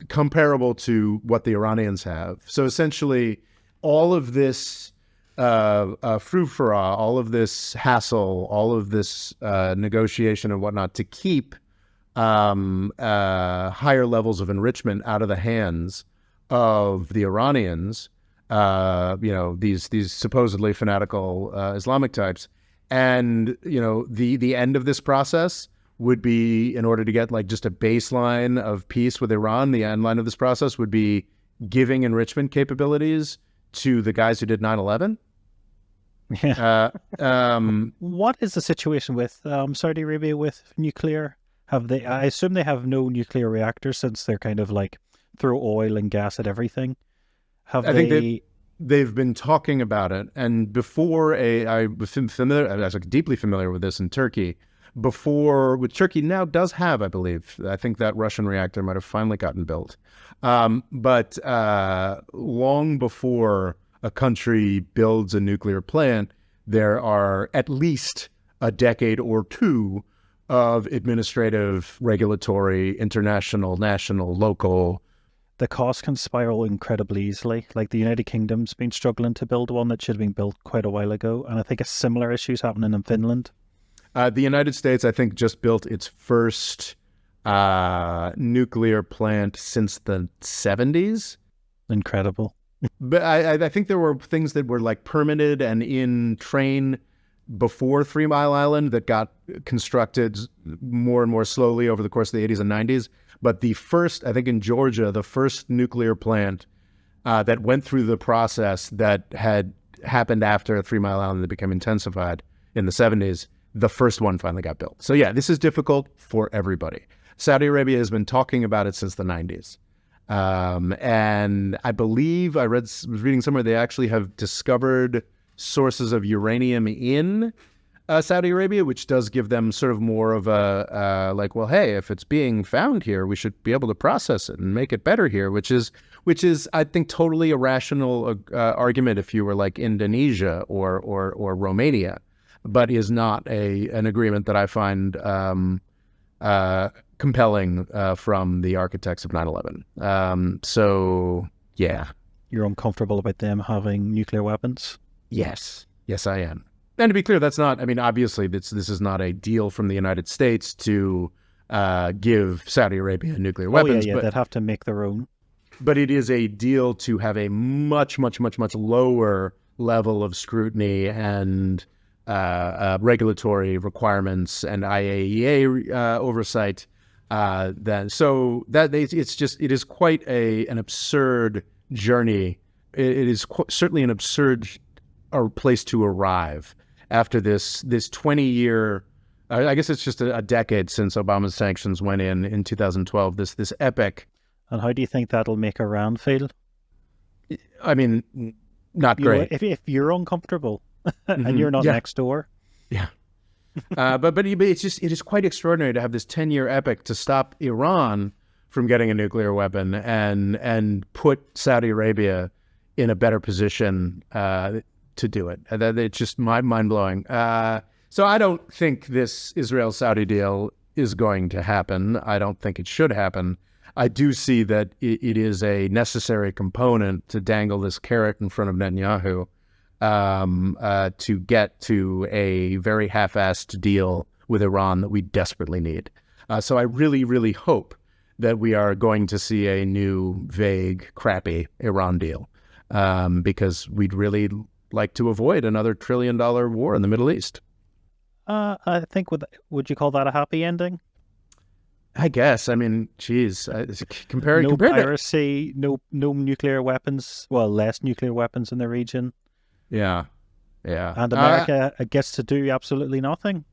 comparable to what the Iranians have. So essentially, all of this frou-frou, all of this hassle, all of this negotiation and whatnot to keep higher levels of enrichment out of the hands of the Iranians, these supposedly fanatical Islamic types. And, the end of this process would be, in order to get like just a baseline of peace with Iran, the end line of this process would be giving enrichment capabilities to the guys who did 9/11. Yeah. What is the situation with Saudi Arabia with nuclear? Have they? I assume they have no nuclear reactors since they're kind of like throw oil and gas at everything. I think they've been talking about it, and before I was familiar, I was like deeply familiar with this in Turkey. With Turkey now does have, I believe, I think that Russian reactor might have finally gotten built, but long before a country builds a nuclear plant, there are at least a decade or two of administrative, regulatory, international, national, local. The cost can spiral incredibly easily. Like the United Kingdom's been struggling to build one that should have been built quite a while ago. And I think a similar issue is happening in Finland. The United States, I think, just built its first nuclear plant since the 70s. Incredible. But I think there were things that were like permitted and in train before 3 Mile Island that got constructed more and more slowly over the course of the 80s and 90s. But the first, I think in Georgia, the first nuclear plant that went through the process that had happened after 3 Mile Island that became intensified in the 70s, the first one finally got built. So yeah, this is difficult for everybody. Saudi Arabia has been talking about it since the 90s. And I believe I was reading somewhere they actually have discovered sources of uranium in Saudi Arabia, which does give them sort of more of a well, hey, if it's being found here, we should be able to process it and make it better here, which is I think totally a rational argument if you were like Indonesia or Romania, but is not an agreement that I find compelling from the architects of 9/11. So yeah, you're uncomfortable about them having nuclear weapons? Yes, I am. And to be clear, that's not, I mean, obviously this is not a deal from the United States to give Saudi Arabia nuclear weapons. But they'd have to make their own. But it is a deal to have a much, much, much, much lower level of scrutiny and regulatory requirements and IAEA oversight. It is quite an absurd journey. It is certainly an absurd place to arrive after this 20-year, I guess it's just a decade since Obama's sanctions went in 2012, this epic. And how do you think that'll make Iran feel? I mean, not great. If you're uncomfortable and you're not next door. Yeah. But it is quite extraordinary to have this 10-year epic to stop Iran from getting a nuclear weapon and put Saudi Arabia in a better position to do it. It's just mind-blowing. So I don't think this Israel-Saudi deal is going to happen. I don't think it should happen. I do see that it is a necessary component to dangle this carrot in front of Netanyahu to get to a very half-assed deal with Iran that we desperately need. So I really, really hope that we are going to see a new, vague, crappy Iran deal because we'd really like to avoid another $1 trillion war in the Middle East. I think, would you call that a happy ending? I guess. I mean, geez, no piracy, no nuclear weapons. Well, less nuclear weapons in the region. Yeah. And America gets to do absolutely nothing.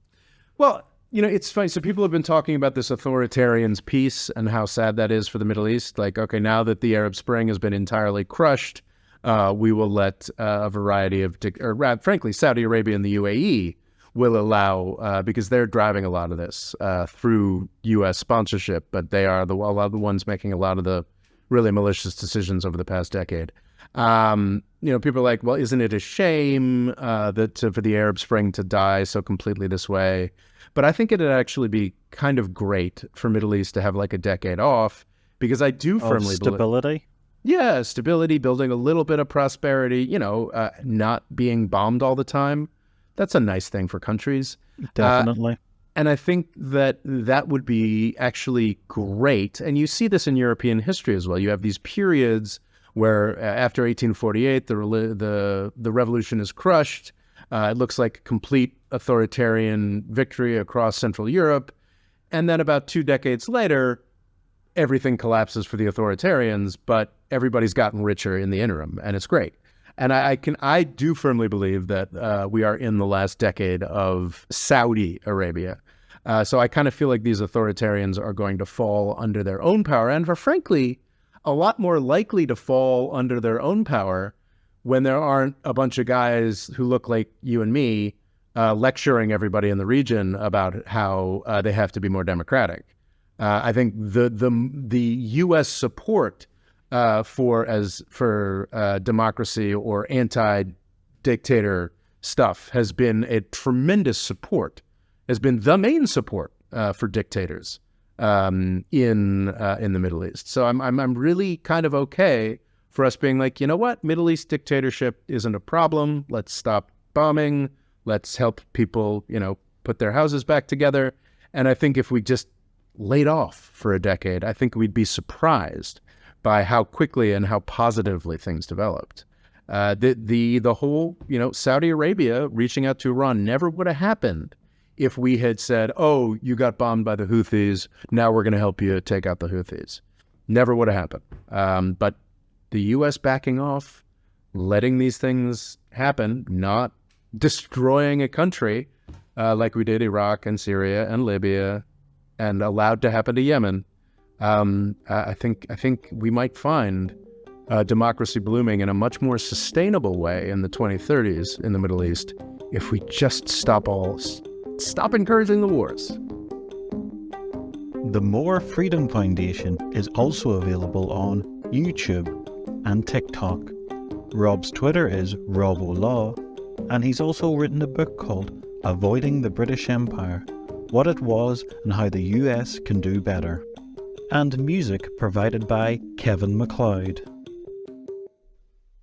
Well, it's funny. So people have been talking about this authoritarian's peace and how sad that is for the Middle East. Like, okay, now that the Arab Spring has been entirely crushed, we will let a variety of, frankly, Saudi Arabia and the UAE will allow, because they're driving a lot of this through U.S. sponsorship, but they are a lot of the ones making a lot of the really malicious decisions over the past decade. People are like, well, isn't it a shame that for the Arab Spring to die so completely this way? But I think it'd actually be kind of great for Middle East to have like a decade off, because I do firmly believe... Stability? Yeah, stability, building a little bit of prosperity, not being bombed all the time. That's a nice thing for countries. Definitely. And I think that would be actually great. And you see this in European history as well. You have these periods where after 1848, the revolution is crushed. It looks like a complete authoritarian victory across Central Europe. And then about 2 decades later, everything collapses for the authoritarians, but everybody's gotten richer in the interim, and it's great. And I do firmly believe that we are in the last decade of Saudi Arabia. So I kind of feel like these authoritarians are going to fall under their own power, and are frankly a lot more likely to fall under their own power when there aren't a bunch of guys who look like you and me lecturing everybody in the region about how they have to be more democratic. I think the U.S. support for democracy or anti-dictator stuff has been a tremendous support, has been the main support for dictators in the Middle East. So I'm really kind of okay for us being like, you know what, Middle East dictatorship isn't a problem. Let's stop bombing. Let's help people, put their houses back together. And I think if we just laid off for a decade, I think we'd be surprised by how quickly and how positively things developed. The whole, Saudi Arabia reaching out to Iran never would have happened if we had said, oh, you got bombed by the Houthis, now we're going to help you take out the Houthis. Never would have happened. But the U.S. backing off, letting these things happen, not destroying a country like we did Iraq and Syria and Libya, and allowed to happen to Yemen, I think we might find democracy blooming in a much more sustainable way in the 2030s in the Middle East if we just stop encouraging the wars. The More Freedom Foundation is also available on YouTube and TikTok. Rob's Twitter is RobOLaw, and he's also written a book called Avoiding the British Empire: What It Was and How the US Can Do Better. And music provided by Kevin MacLeod.